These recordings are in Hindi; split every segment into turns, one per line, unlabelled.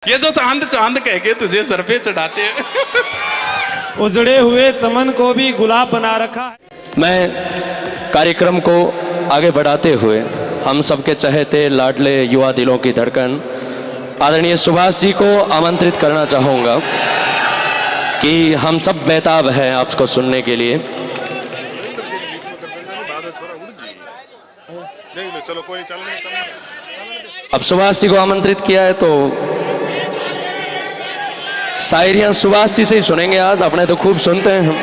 ये जो चांद चांद कह के तुझे सर पे चढ़ाते हैं।
उजड़े हुए चमन को भी गुलाब बना रखा है।
मैं कार्यक्रम को आगे बढ़ाते हुए हम सबके चहेते लाडले युवा दिलों की धड़कन आदरणीय सुभाष जी को आमंत्रित करना चाहूँगा कि हम सब बेताब हैं आपको सुनने के लिए। अब सुभाष जी को आमंत्रित किया है तो शायरियां सुभाष जी से ही सुनेंगे। आज अपने तो खूब सुनते हैं हम।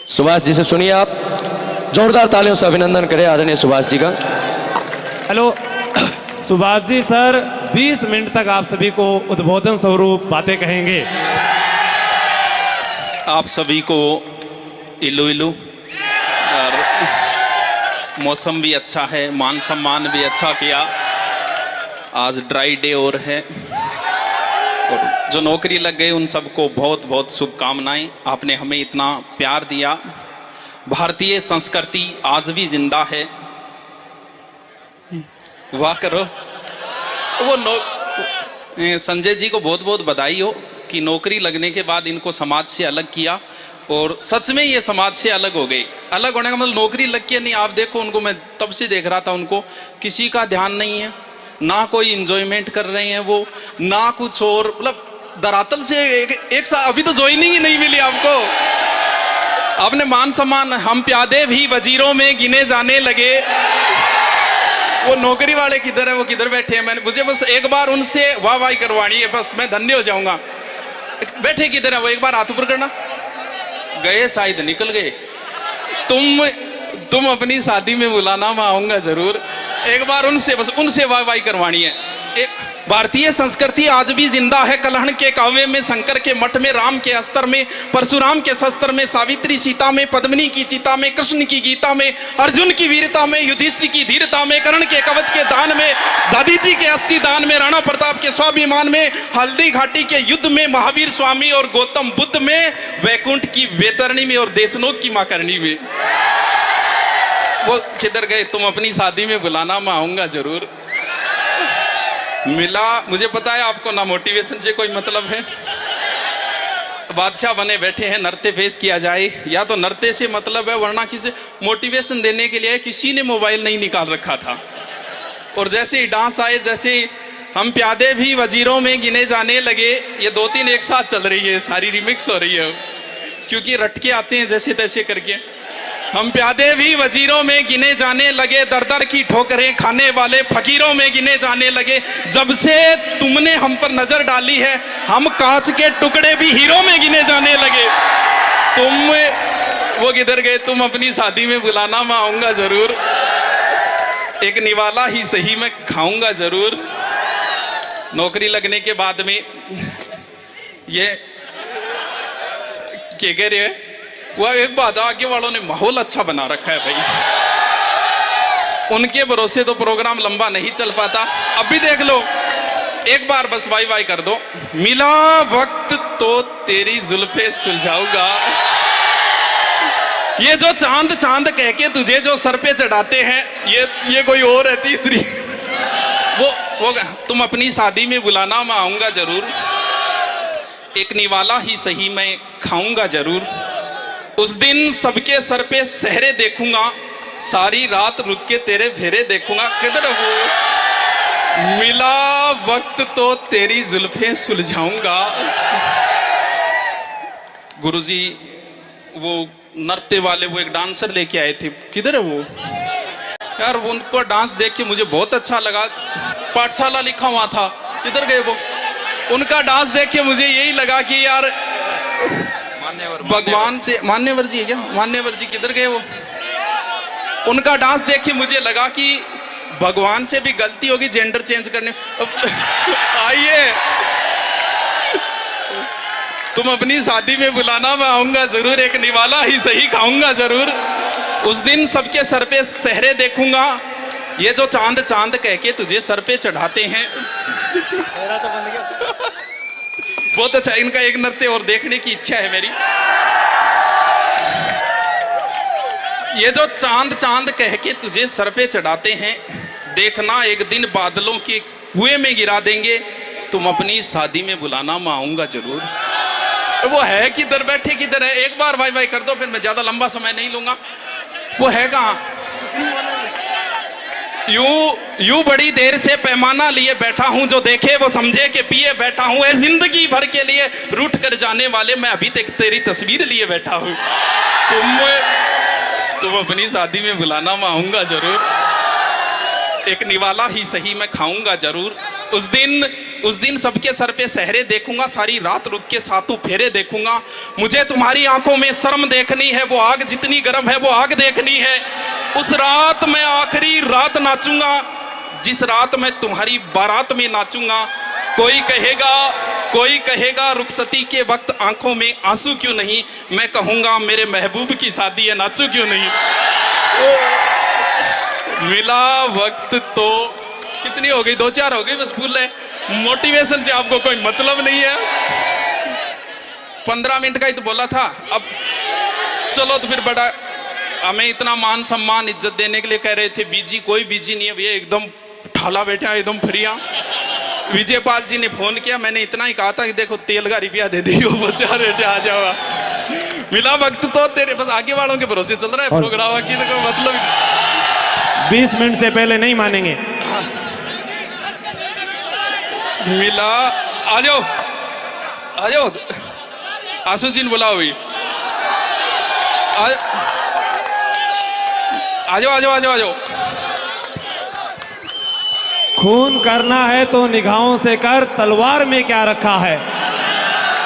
सुभाष जी से सुनिए आप। जोरदार तालियों से अभिनंदन करें आदरणीय सुभाष जी का।
Hello Subhash ji sir 20 minute तक आप सभी को उद्बोधन स्वरूप बातें कहेंगे।
आप सभी को इलू इलू, और मौसम भी अच्छा है, मान सम्मान भी अच्छा किया। आज ड्राई डे और है, और जो नौकरी लग गए उन सबको बहुत बहुत शुभकामनाएं। आपने हमें इतना प्यार दिया। भारतीय संस्कृति आज भी जिंदा है। वाह करो। वो संजय जी को बहुत बहुत बधाई हो कि नौकरी लगने के बाद इनको समाज से अलग किया, और सच में ये समाज से अलग हो गए। अलग होने का मतलब नौकरी लग के नहीं। आप देखो उनको, मैं तब से देख रहा था उनको, किसी का ध्यान नहीं है, ना कोई इंजॉयमेंट कर रहे हैं वो, ना कुछ और। मतलब धरातल से एक साल अभी तो ज्वाइनिंग ही नहीं मिली आपको। आपने मान सम्मान, हम प्यादे भी वजीरों में गिने जाने लगे। वो नौकरी वाले किधर है, वो किधर बैठे हैं? मुझे बस एक बार उनसे वाह वाह करवानी है, बस मैं धन्य हो जाऊंगा। बैठे किधर है वो? एक बार हाथ ऊपर करना। गए शायद, निकल गए। तुम अपनी शादी में बुलाना, मैं आऊंगा जरूर। एक बार उनसे, बस उनसे वाह वाह करवानी है। एक भारतीय संस्कृति आज भी जिंदा है। कलहण के काव्य में, शंकर के मठ में, राम के अस्त्र में, परशुराम के शस्त्र में, सावित्री सीता में, पद्मिनी की चिता में, कृष्ण की गीता में, अर्जुन की वीरता में, युधिष्ठिर की धीरता में, कर्ण के कवच के दान में, दादी जी के अस्थि दान में, राणा प्रताप के स्वाभिमान में, हल्दी घाटी के युद्ध में, महावीर स्वामी और गौतम बुद्ध में, वैकुंठ की वेतरणी में, और देशनोक की मां करणी में। वो किधर गए? तुम अपनी शादी में बुलाना, मैं आऊंगा जरूर। मिला, मुझे पता है आपको ना मोटिवेशन से कोई मतलब है। बादशाह बने बैठे हैं, नृत्य पेश किया जाए, या तो नृत्य से मतलब है, वरना किसी मोटिवेशन देने के लिए किसी ने मोबाइल नहीं निकाल रखा था। और जैसे ही डांस आए, जैसे हम प्यादे भी वजीरों में गिने जाने लगे, ये 2-3 एक साथ चल रही है, सारी रिमिक्स हो रही है, क्योंकि रटके आते हैं जैसे तैसे करके। हम प्यादे भी वजीरों में गिने जाने लगे, दर दर की ठोकरें खाने वाले फकीरों में गिने जाने लगे। जब से तुमने हम पर नजर डाली है, हम कांच के टुकड़े भी हीरो में गिने जाने लगे। वो किधर गए? तुम अपनी शादी में बुलाना, मैं आऊंगा जरूर। एक निवाला ही सही, मैं खाऊंगा जरूर। नौकरी लगने के बाद में ये क्या कह रहे हैं? वह एक बात, आगे वालों ने माहौल अच्छा बना रखा है भाई। उनके भरोसे तो प्रोग्राम लंबा नहीं चल पाता। अब भी देख लो, एक बार बस वाई वाई कर दो। मिला वक्त तो तेरी जुल्फे सुलझाऊंगा। ये जो चांद चांद कह के तुझे जो सर पे चढ़ाते हैं, ये कोई और है तीसरी। वो तुम अपनी शादी में बुलाना, मैं आऊंगा जरूर। एक निवाला ही सही, मैं खाऊंगा जरूर। उस दिन सबके सर पे सहरे देखूंगा, सारी रात रुक के तेरे फेरे देखूंगा। किधर वो? मिला वक्त तो तेरी जुल्फें सुलझाऊंगा। गुरुजी वो नृत्य वाले, वो एक डांसर लेके आए थे, किधर है वो यार? उनको डांस देख के मुझे बहुत अच्छा लगा। पाठशाला लिखा हुआ था, किधर गए वो? उनका डांस देख के मुझे यही लगा कि यार भगवान से, मान्यवर जी है क्या? मान्यवर जी किधर गए वो? उनका डांस देख के मुझे लगा कि भगवान से भी गलती होगी जेंडर चेंज करने। आइए, तुम अपनी शादी में बुलाना, मैं आऊंगा जरूर। एक निवाला ही सही, खाऊंगा जरूर। उस दिन सबके सर पे सहरे देखूंगा। ये जो चांद चांद कह के तुझे सर पे चढ़ाते हैं। सहरा तो बन गया। बहुत अच्छा। इनका एक नृत्य और देखने की इच्छा है मेरी। ये जो चांद चांद कह के तुझे सर पे चढ़ाते हैं, देखना एक दिन बादलों के कुएं में गिरा देंगे, तुम अपनी शादी में बुलाना, मैं आऊंगा जरूर। वो है किधर, बैठे किधर है? एक बार भाई भाई कर दो, फिर मैं ज्यादा लंबा समय नहीं लूंगा। वो है कहाँ? यूं बड़ी देर से पैमाना लिए बैठा हूं, जो देखे वो समझे कि पिए बैठा हूं। है जिंदगी भर के लिए रूठ कर जाने वाले, मैं अभी तक तेरी तस्वीर लिए बैठा हूं। तुम अपनी शादी में बुलाना, मैं आऊंगा जरूर। एक निवाला ही सही मैं खाऊंगा जरूर। उस दिन सबके सर पे सहरे देखूंगा, सारी रात रुक के सातों फेरे देखूंगा। मुझे तुम्हारी आंखों में शर्म देखनी है, वो आग जितनी गर्म है वो आग देखनी है। उस रात में आखिरी रात नाचूंगा, जिस रात में तुम्हारी बारात में नाचूंगा। कोई कहेगा रुखसती के वक्त आंखों में आंसू क्यों नहीं, मैं कहूंगा मेरे महबूब की शादी है, नाचू क्यों नहीं। मिला वक्त तो कितनी हो गई, 2-4 हो गई बस, फूल है। मोटिवेशन से आपको कोई मतलब नहीं है। 15 मिनट का ही तो बोला था। अब चलो तो फिर बड़ा हमें इतना मान सम्मान इज्जत देने के लिए कह रहे थे बीजी, कोई बीजी नहीं है भैया, एकदम ठाला बैठे हैं, एकदम फ्रिया। विजय पाल जी ने फोन किया, मैंने इतना ही कहा था कि देखो तेल का रुपया दे दियो, बेटे आ जाओ। मिला वक्त तो तेरे, बस आगे वालों के भरोसे चल रहा है प्रोग्राम की, तो कोई मतलब
20 मिनट से पहले नहीं मानेंगे।
मिला, आ जाओ आशु जी ने बुलाओ भाई, आ जाओ।
खून करना है तो निगाहों से कर, तलवार में क्या रखा है।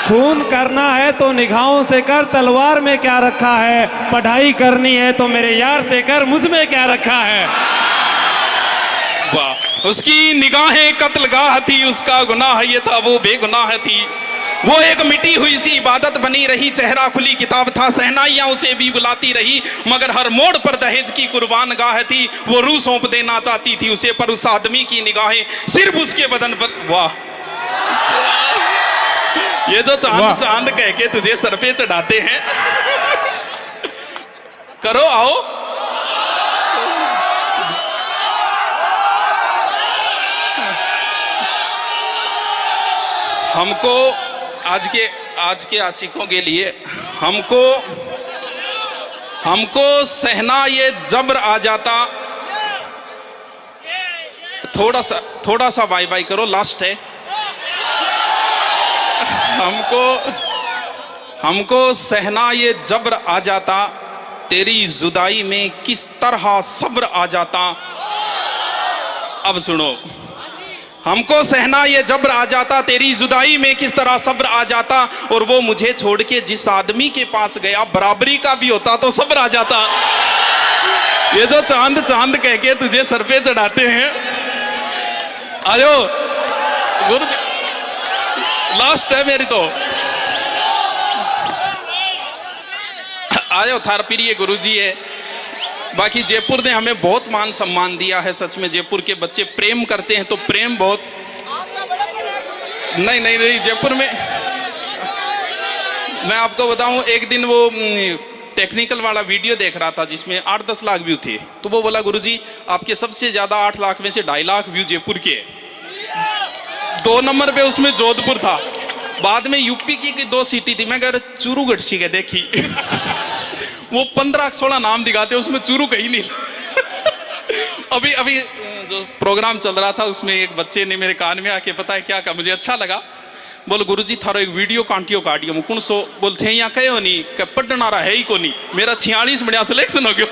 खून करना है तो निगाहों से कर, तलवार में क्या रखा है। पढ़ाई करनी है तो मेरे यार से कर, मुझ में क्या रखा है।
वाह, उसकी निगाहें कत्लगाह थी, उसका गुनाह ये था वो बेगुनाह थी। वो एक मिटी हुई सी इबादत बनी रही, चेहरा खुली किताब था, सहनाइयां उसे भी बुलाती रही, मगर हर मोड़ पर दहेज की कुर्बान गाह थी। वो रूह सौंप देना चाहती थी उसे, पर उस आदमी की निगाहें सिर्फ उसके बदन पर। वाह, ये जो चांद चांद कह के तुझे सर पे चढ़ाते हैं, करो आओ। हमको आज के आशिकों के लिए हमको सहना ये जबर आ जाता। थोड़ा सा बाय बाय करो, लास्ट है। हमको सहना ये जबर आ जाता, तेरी जुदाई में किस तरह सब्र आ जाता। अब सुनो, हमको सहना ये जबर आ जाता, तेरी जुदाई में किस तरह सब्र आ जाता। और वो मुझे छोड़ के जिस आदमी के पास गया, बराबरी का भी होता तो सब्र आ जाता। ये जो चांद चांद कह के तुझे सर पे चढ़ाते हैं, आयो गुरु जी, लास्ट है मेरी तो। आयो थार प्रिय गुरु जी है। बाकी जयपुर ने हमें बहुत मान सम्मान दिया है, सच में जयपुर के बच्चे प्रेम करते हैं, तो प्रेम बहुत। नहीं जयपुर में मैं आपको बताऊं, एक दिन वो टेक्निकल वाला वीडियो देख रहा था जिसमें 8-10 लाख व्यू थे, तो वो बोला गुरुजी आपके सबसे ज्यादा 8 लाख में से 2.5 लाख व्यू जयपुर के। 2 नंबर पे उसमें जोधपुर था, बाद में यूपी की 2 सिटी थी। मैं कह रहा चूरू गढ़ी के देखी वो 15-16 नाम दिखाते, उसमें चूरू कहीं नहीं। अभी जो प्रोग्राम चल रहा था उसमें एक बच्चे ने मेरे कान में आके पता है क्या कहा, मुझे अच्छा लगा। बोल गुरुजी थारो एक वीडियो काटियो मुकुन सो बोलते हैं यहाँ कहो नहीं पढ़ना है ही को नहीं, मेरा 46 बढ़िया सिलेक्शन हो गया।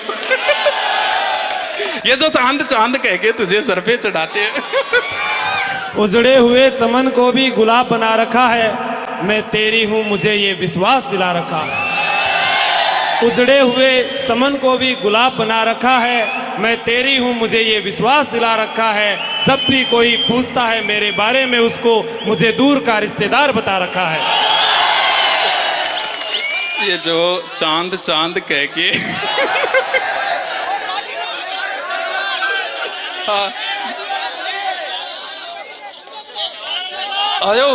ये जो चांद चांद कह के तुझे सर पे चढ़ाते हैं।
उजड़े हुए चमन को भी गुलाब बना रखा है, मैं तेरी हूं मुझे ये विश्वास दिला रखा है। उजड़े हुए चमन को भी गुलाब बना रखा है, मैं तेरी हूं मुझे ये विश्वास दिला रखा है। जब भी कोई पूछता है मेरे बारे में, उसको मुझे दूर का रिश्तेदार बता रखा है।
ये जो चांद चांद कह के हाँ। आयो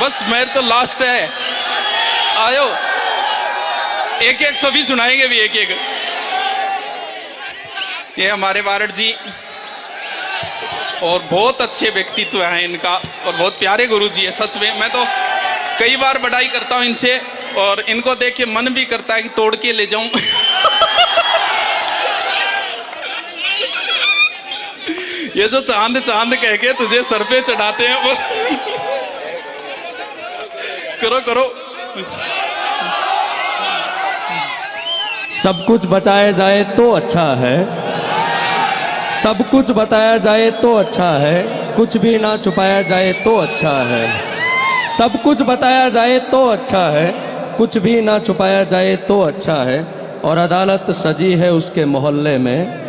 बस मेरे तो लास्ट है, आयो एक एक सभी सुनाएंगे भी एक एक। ये हमारे वारड जी और बहुत अच्छे व्यक्तित्व है इनका और बहुत प्यारे गुरुजी है सच में। मैं तो कई बार बड़ाई करता हूँ इनसे और इनको देख के मन भी करता है कि तोड़ के ले जाऊं। ये जो चांद चांद कह के तुझे सर पे चढ़ाते हैं वो करो करो।
सब कुछ बताया जाए तो अच्छा है, सब कुछ बताया जाए तो अच्छा है, कुछ भी ना छुपाया जाए तो अच्छा है। सब कुछ बताया जाए तो अच्छा है, कुछ भी ना छुपाया जाए तो अच्छा है। और अदालत सजी है उसके मोहल्ले में,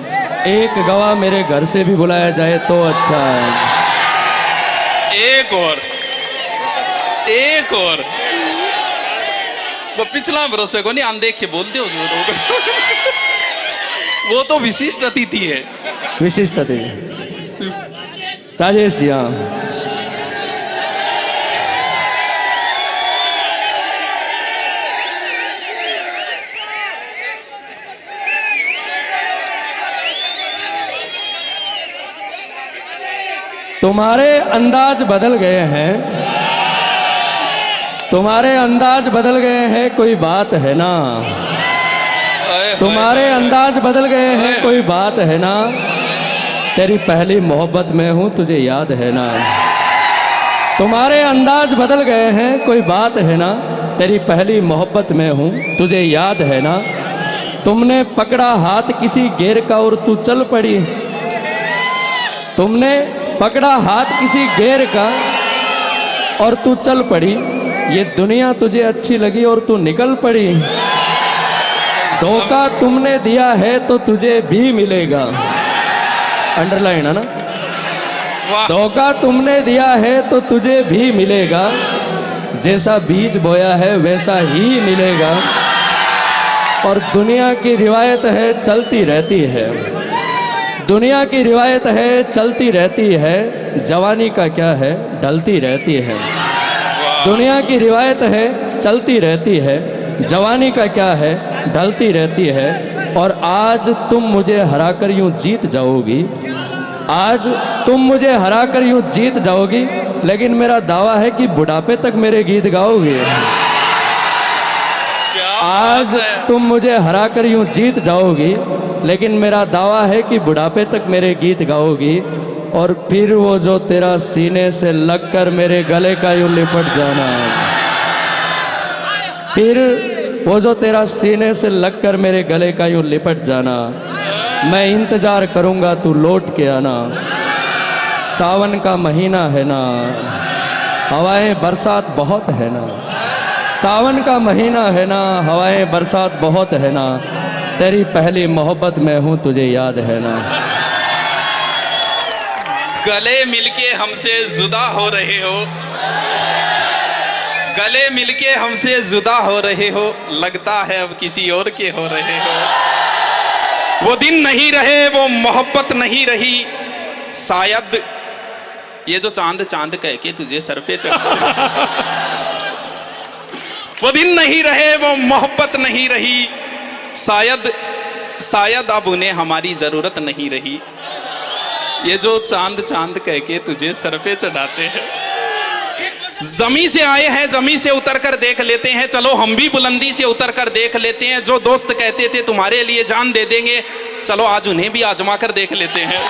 एक गवाह मेरे घर से भी बुलाया जाए तो अच्छा है।
एक और वो पिछला भरोसे को नहीं अनदेख के बोल दो। वो तो विशिष्ट अतिथि है।
विशिष्ट अतिथि राजेश जी। हाँ, तुम्हारे अंदाज बदल गए हैं, तुम्हारे अंदाज बदल गए हैं, कोई बात है ना। तुम्हारे अंदाज बदल गए हैं, कोई बात है ना। तेरी पहली मोहब्बत में हूँ, तुझे याद है ना। तुम्हारे अंदाज बदल गए हैं, कोई बात है ना। तेरी पहली मोहब्बत में हूँ, तुझे याद है ना। तुमने पकड़ा हाथ किसी गैर का और तू चल पड़ी। तुमने पकड़ा हाथ किसी गैर का और तू चल पड़ी। ये दुनिया तुझे अच्छी लगी और तू निकल पड़ी। धोखा तुमने दिया है तो तुझे भी मिलेगा। अंडरलाइन है ना। धोखा तुमने दिया है तो तुझे भी मिलेगा। जैसा बीज बोया है वैसा ही मिलेगा। और दुनिया की रिवायत है चलती रहती है, दुनिया की रिवायत है चलती रहती है। जवानी का क्या है ढलती रहती है। दुनिया की रिवायत है चलती रहती है। जवानी का क्या है ढलती रहती है। और आज तुम मुझे हराकर यूं जीत जाओगी। आज तुम मुझे हराकर यूं जीत जाओगी। लेकिन मेरा दावा है कि बुढ़ापे तक मेरे गीत गाओगे। आज तुम मुझे हराकर यूं जीत जाओगी। लेकिन मेरा दावा है कि बुढ़ापे तक मेरे गीत गाओगी। और फिर वो जो तेरा सीने से लगकर मेरे गले का यूं लिपट जाना। फिर वो जो तेरा सीने से लगकर मेरे गले का यूं लिपट जाना। मैं इंतजार करूंगा तू लौट के आना। सावन का महीना है ना, हवाएं बरसात बहुत है ना। सावन का महीना है ना, हवाएं बरसात बहुत है ना। तेरी पहली मोहब्बत में हूँ, तुझे याद है ना।
गले मिलके हमसे जुदा हो रहे हो, गले मिलके हमसे जुदा हो रहे हो। लगता है अब किसी और के हो रहे हो। वो दिन नहीं रहे, वो मोहब्बत नहीं रही। शायद ये जो चांद चांद कह के तुझे सर पे चढ़ा। वो दिन नहीं रहे, वो मोहब्बत नहीं रही। शायद अब उन्हें हमारी जरूरत नहीं रही। ये जो चांद चांद कह के तुझे सर पे चढ़ाते हैं। जमी से आए हैं, जमी से उतर कर देख लेते हैं। चलो हम भी बुलंदी से उतर कर देख लेते हैं। जो दोस्त कहते थे तुम्हारे लिए जान दे देंगे, चलो आज उन्हें भी आजमा कर देख लेते हैं।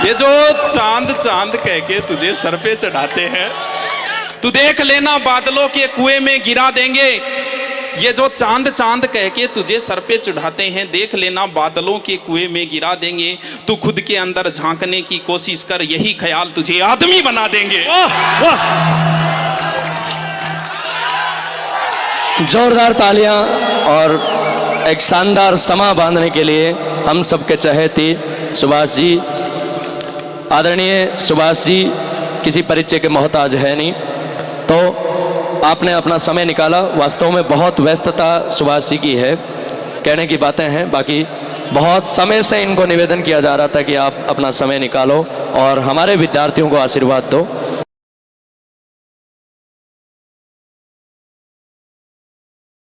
ये जो चांद चांद कह के तुझे सर पे चढ़ाते हैं, तू देख लेना बादलों के कुएं में गिरा देंगे। ये जो चांद चांद कह के तुझे सर पे चढ़ाते हैं, देख लेना बादलों के कुएं में गिरा देंगे। तू खुद के अंदर झांकने की कोशिश कर, यही ख्याल तुझे आदमी बना देंगे।
जोरदार तालियां और एक शानदार समा बांधने के लिए हम सबके चहेती सुभाष जी। आदरणीय सुभाष जी किसी परिचय के मोहताज है नहीं, तो आपने अपना समय निकाला। वास्तव में बहुत व्यस्तता सुभाष जी की है, कहने की बातें हैं, बाकी बहुत समय से इनको निवेदन किया जा रहा था कि आप अपना समय निकालो और हमारे विद्यार्थियों को आशीर्वाद दो।